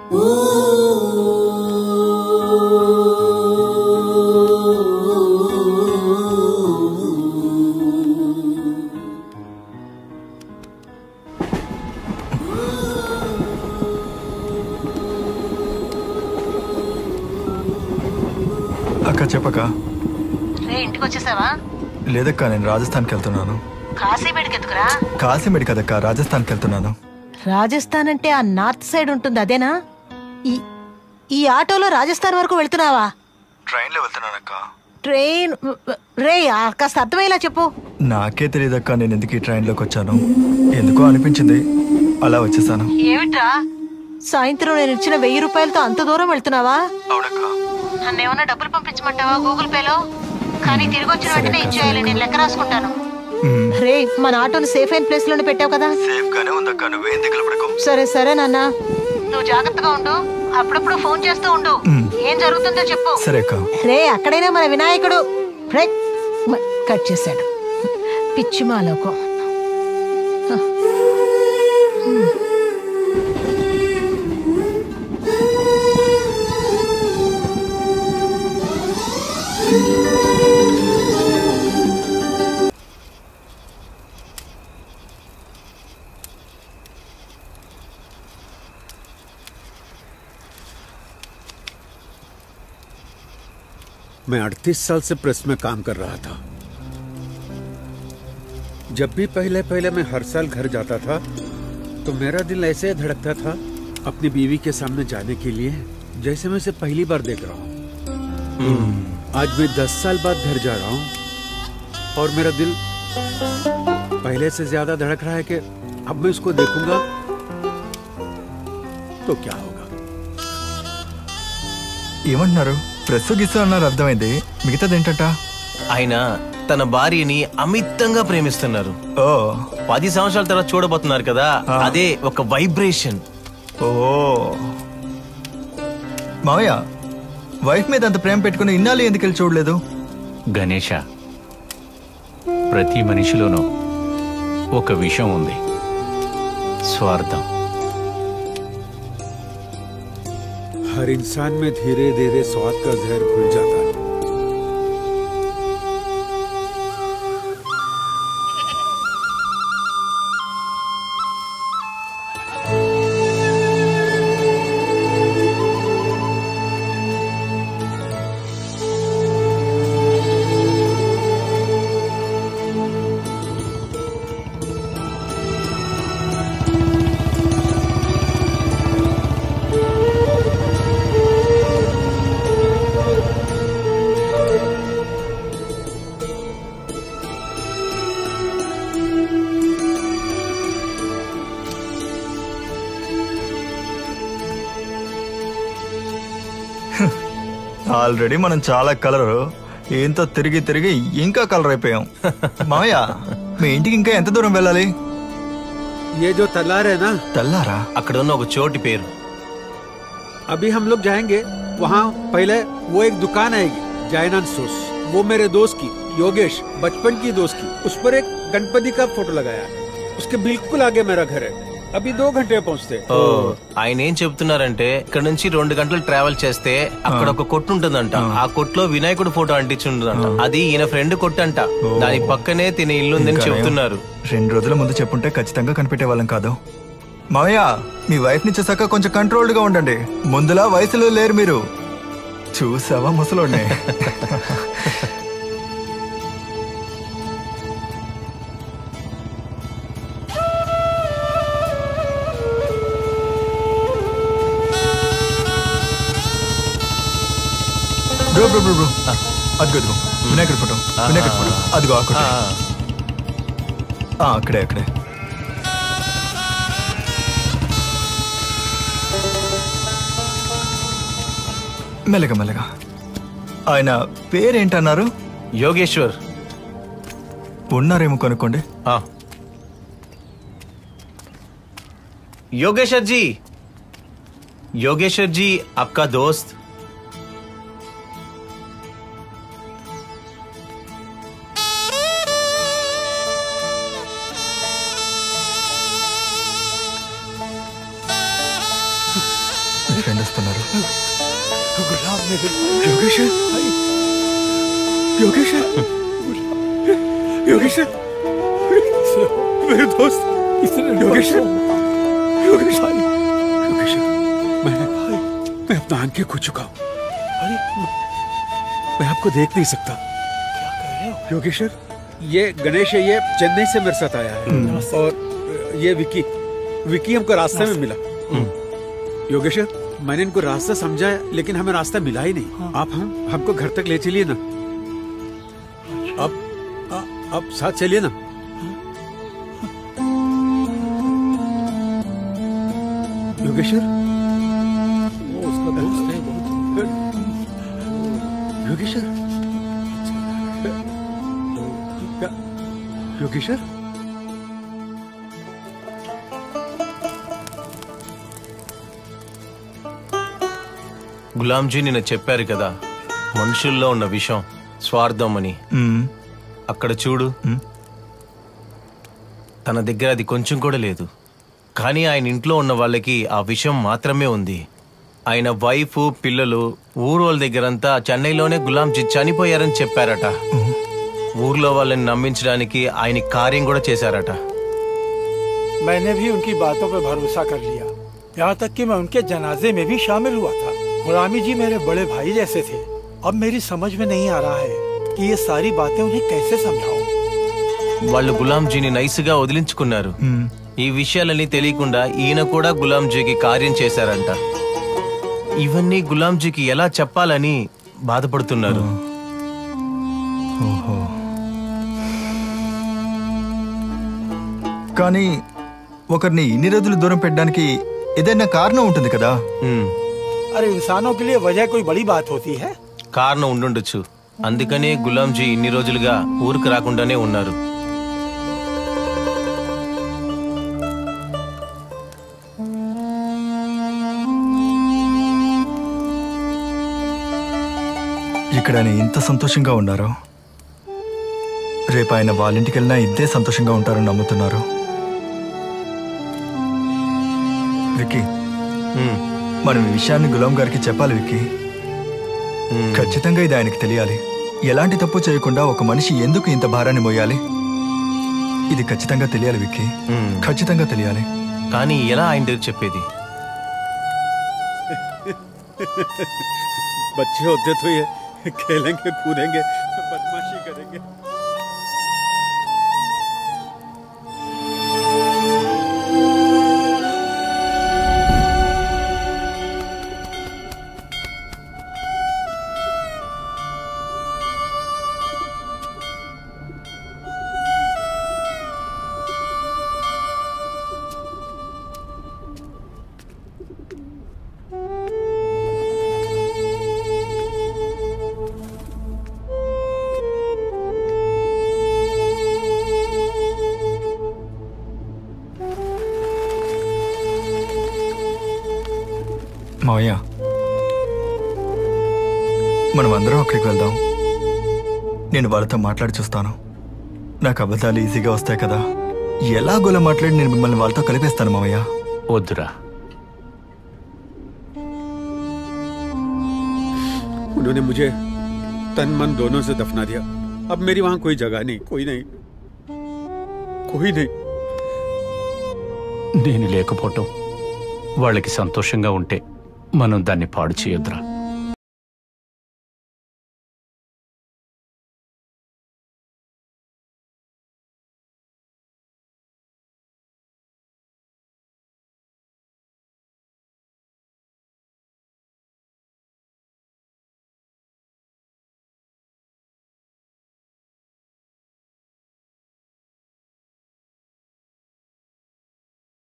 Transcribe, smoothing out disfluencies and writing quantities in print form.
అక్క చెప్పక. ఇంటికి వచ్చేసావా? లేదక్క, నేను రాజస్థాన్కి వెళ్తున్నాను. కాశీమేడికి ఎందుకురా? కాశీమేడి కదక్క, రాజస్థాన్కి వెళ్తున్నాను. రాజస్థాన్ అంటే ఆ నార్త్ సైడ్ ఉంటుంది అదేనా? ఈ ఆటోలో రాజస్థాన్ వరకు వెళ్తున్నావా? ట్రైన్లో వెళ్తున్నానక్క. ట్రైన్ రే కాస్త అర్థమయ్యేలా చెప్పు. నాకే తెలియదక్క నేను ఎందుకు ఈ ట్రైన్లోకి వచ్చాను. ఎందుకో అనిపించింది, అలా వచ్చేసాను. ఏమిట్రా సాయంత్రం నేను ఇచ్చిన 1000 రూపాయలతో అంత దూరం వెళ్తున్నావా? అవునక్క. నన్నేమన్నా డబ్బులు పంపించమంటావా గూగుల్ పేలో? కానీ తిరిగి వచ్చిన వెంటనే ఇచ్చేయాలి, నేను లెక్క రాసుకుంటాను. రే మన ఆటోని సేఫ్ అయిన ప్లేస్ లోనే పెట్టావు కదా? సేఫ్ గానే ఉందక్క, నువ్వేం దిగులు పడకు. సరే సరే నాన్న, నువ్వు జాగ్రత్తగా ఉండు, అప్పుడప్పుడు ఫోన్ చేస్తూ ఉండు, ఏం జరుగుతుందో చెప్పు. సరే అక్క. రే అక్కడైనా మన వినాయకుడు కట్ చేశాడు. పిచ్చి మాలోకం. मैं 38 साल से प्रेस में काम कर रहा था। जब भी पहले मैं हर साल घर जाता था तो मेरा दिल ऐसे धड़कता था अपनी बीवी के सामने जाने के लिए, जैसे मैं उसे पहली बार देख रहा हूँ। आज मैं 10 साल बाद घर जा रहा हूँ और मेरा दिल पहले से ज्यादा धड़क रहा है कि अब मैं उसको देखूंगा तो क्या होगा। ఏమంటున్నారు? ప్రెస్ గిస్సు అన్నారు, అర్థమైంది. మిగతాదేంటంట? ఆయన తన భార్యని అమితంగా ప్రేమిస్తున్నారు. 10 సంవత్సరాల తర్వాత చూడబోతున్నారు కదా, అదే ఒక వైబ్రేషన్. ఓ మావయ్య, వైఫ్ మీద అంత ప్రేమ పెట్టుకుని ఇన్నాళ్ళు ఎందుకు వెళ్ళి చూడలేదు? గణేష, ప్రతి మనిషిలోనూ ఒక విషయం ఉంది, స్వార్థం. हर इंसान में धीरे धीरे स्वार्थ का जहर घुल जाता है। ఆల్రెడీ మనం చాలా కలర్ ఏంతో తిరిగి తిరిగి ఇంకా కలర్ అయిపోయాం. మామయ్య, మీ ఇంటికి ఇంకా ఎంత దూరం వెళ్ళాలి? ये जो तल्लार है ना, తల్లారా? అక్కడ ఉన్న ఒక చోటి పేరు. अभी हम लोग जाएंगे वहाँ। पहले वो एक दुकान आएगी जैनान सोस, वो मेरे दोस्त की, योगेश, बचपन की दोस्त की। उस पर एक गणपति का फोटो लगाया है। उसके बिल्कुल आगे मेरा घर है। अभी 2 घंटे पहुँचते। ఆయన ఏం చెప్తున్నారంటే ఇక్కడ నుంచి 2 గంటలు ట్రావెల్ చేస్తే అక్కడ ఒక కొట్టు ఉంటుందంట. ఆ కొట్టులో వినాయకుడు ఫోటో అంటించుంటుందంట. అది ఈయన ఫ్రెండ్ కొట్టు అంట. దాని పక్కనే తినే ఇల్లు ఉందని చెప్తున్నారు. 2 రోజుల ముందు చెప్పుంటే ఖచ్చితంగా కనిపెట్టే వాళ్ళం కాదు. మావయ్య, మీ వైఫ్ ని చూసాక కొంచెం కంట్రోల్డ్ గా ఉండండి. ముందులా వయసులో లేరు మీరు. చూసావా ముసలోనే? బ్రో బ్రో బ్రో బ్రో, అదిగో వినాయకుడి ఫోటో, వినాయకుడి ఫోటో అదిగో అక్కడే అక్కడే. మెల్లగా మెల్లగా. ఆయన పేరేంటన్నారు? యోగేశ్వర్. ఉన్నారేమో కనుక్కోండి. योगेश्वर जी, योगेश्वर जी आपका दोस्त। ఫ్రెండ్ వస్తున్నారు. योगेश्वर योगेश्वर योगेश्वर मेरे दोस्त योगेश्वर योगेश्वर योगेश्वर मैं अपना आंखें खो चुका हूँ. मैं आपको देख नहीं सकता. योगेश्वर ये गणेश है, ये चेन्नई से मेरे साथ आया है. और ये विकी विकी हमको रास्ते में मिला. योगेश्वर मैंने इनको रास्ता समझाया लेकिन हमें रास्ता मिला ही नहीं. आप हमको घर तक ले चलिए ना. अब साथ चलिए ना. योगेश्वर वो उसका दोस्त है बहुत. योगेश्वर योगेश्वर గులాంజీ నిన్న చెప్పారు కదా మనుషుల్లో ఉన్న విషం స్వార్థం అని. అక్కడ చూడు, తన దగ్గర అది కొంచెం కూడా లేదు. కానీ ఆయన ఇంట్లో ఉన్న వాళ్ళకి ఆ విషయం మాత్రమే ఉంది. ఆయన వైఫ్ పిల్లలు ఊరోళ్ళ దగ్గరంతా చెన్నైలోనే గులాంజీ చనిపోయారని చెప్పారట. ఊర్లో వాళ్ళని నమ్మించడానికి ఆయన కార్యం కూడా చేశారట. मैंने भी उनकी बातों पर भरोसा कर लिया, यहाँ तक कि मैं उनके जनाजे में भी शामिल हुआ था. गुलामी जी मेरे बड़े भाई जैसे थे. अब मेरी समझ में नहीं आ रहा है कि ये सारी बातें उन्हें कैसे समझाऊं. వాళ్ళు గులాంజీని నైస్గా వదిలించుకున్నారు. ఈ విషయాలన్నీ తెలియకుండా ఈయన కూడా గులాంజీకి కార్యం చేశారంట. ఇవన్నీ గులాంజీకి ఎలా చెప్పాలని బాధపడుతున్నారు. కానీ ఒకరిని ఇన్ని రోజులు దూరం పెట్టడానికి ఏదైనా కారణం ఉంటుంది కదా. अरे इंसानों के लिए वजह कोई बड़ी बात होती है. కారణం ఉండుండొచ్చు. అందుకనే గులాంజీ ఇన్ని రోజులుగా ఊరికి రాకుండానే ఉన్నారు. ఇక్కడ ఆయన ఇంత సంతోషంగా ఉన్నారు. రేపు ఆయన వాళ్ళ ఇంటికి వెళ్ళినా ఇంతే సంతోషంగా ఉంటారని నమ్ముతున్నారు. విక్కీ, మనం ఈ విషయాన్ని గులాం గారికి చెప్పాలి విక్కీ. ఖచ్చితంగా ఇది ఆయనకి తెలియాలి. ఎలాంటి తప్పు చేయకుండా ఒక మనిషి ఎందుకు ఇంత భారాన్ని మోయాలి, ఇది ఖచ్చితంగా తెలియాలి విక్కీ. ఖచ్చితంగా తెలియాలి. కానీ ఎలా ఆయన దగ్గర చెప్పేది? बच्चे होते तो ये खेलेंगे कूदेंगे बदमाशी करेंगे. మావయ్య, మనం అందరం అక్కడికి వెళ్దాం. నేను వాళ్ళతో మాట్లాడి చూస్తాను. నాకు అబద్ధాలు ఈజీగా వస్తాయి కదా. ఎలాగోలా మాట్లాడి నేను మిమ్మల్ని వాళ్ళతో కలిపేస్తాను మావయ్య. వద్దురా. उन्होंने मुझे तन मन दोनों से दफना दिया. अब मेरी वहां कोई जगह नहीं, कोई नहीं, कोई नहीं. నేను లేకపోవటం వాళ్ళకి సంతోషంగా ఉంటే మనం దాన్ని పాడు చేయొద్దురా.